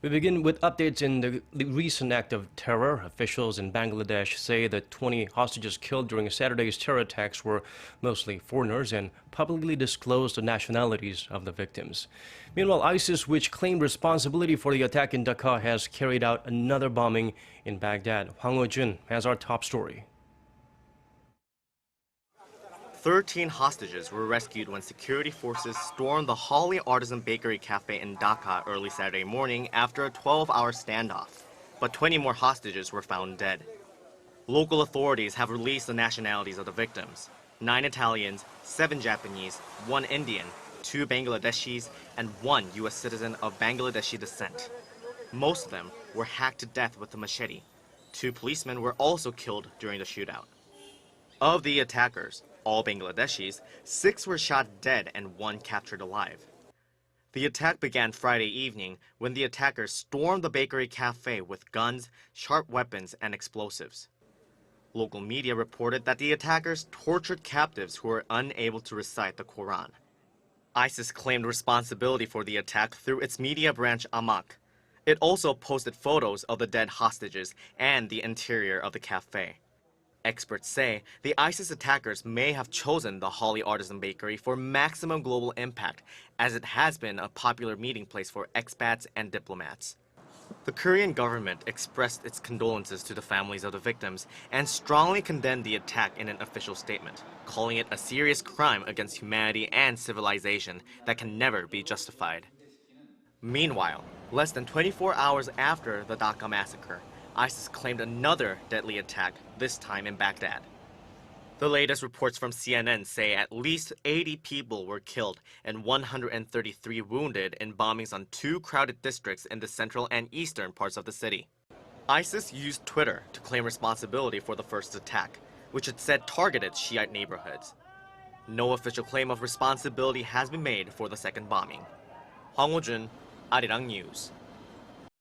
We begin with updates in the recent act of terror. Officials in Bangladesh say the 20 hostages killed during Saturday's terror attacks were mostly foreigners and publicly disclosed the nationalities of the victims. Meanwhile, ISIS, which claimed responsibility for the attack in Dhaka, has carried out another bombing in Baghdad. Hwang Hojun has our top story. 13 hostages were rescued when security forces stormed the Holey Artisan Bakery cafe in Dhaka early Saturday morning after a 12-hour standoff. But 20 more hostages were found dead. Local authorities have released the nationalities of the victims: 9 Italians, 7 Japanese, 1 Indian, 2 Bangladeshis, and 1 U.S. citizen of Bangladeshi descent. Most of them were hacked to death with a machete. 2 policemen were also killed during the shootout. Of the attackers, all Bangladeshis, 6 were shot dead and 1 captured alive. The attack began Friday evening when the attackers stormed the bakery cafe with guns, sharp weapons, and explosives. Local media reported that the attackers tortured captives who were unable to recite the Quran. ISIS claimed responsibility for the attack through its media branch Amaq. It also posted photos of the dead hostages and the interior of the cafe. Experts say the ISIS attackers may have chosen the Holey Artisan Bakery for maximum global impact, as it has been a popular meeting place for expats and diplomats. The Korean government expressed its condolences to the families of the victims and strongly condemned the attack in an official statement, calling it a serious crime against humanity and civilization that can never be justified. Meanwhile, less than 24 hours after the Dhaka massacre, ISIS claimed another deadly attack, this time in Baghdad. The latest reports from CNN say at least 80 people were killed and 133 wounded in bombings on 2 crowded districts in the central and eastern parts of the city. ISIS used Twitter to claim responsibility for the first attack, which it said targeted Shiite neighborhoods. No official claim of responsibility has been made for the second bombing. Hwang Hojun, Arirang News.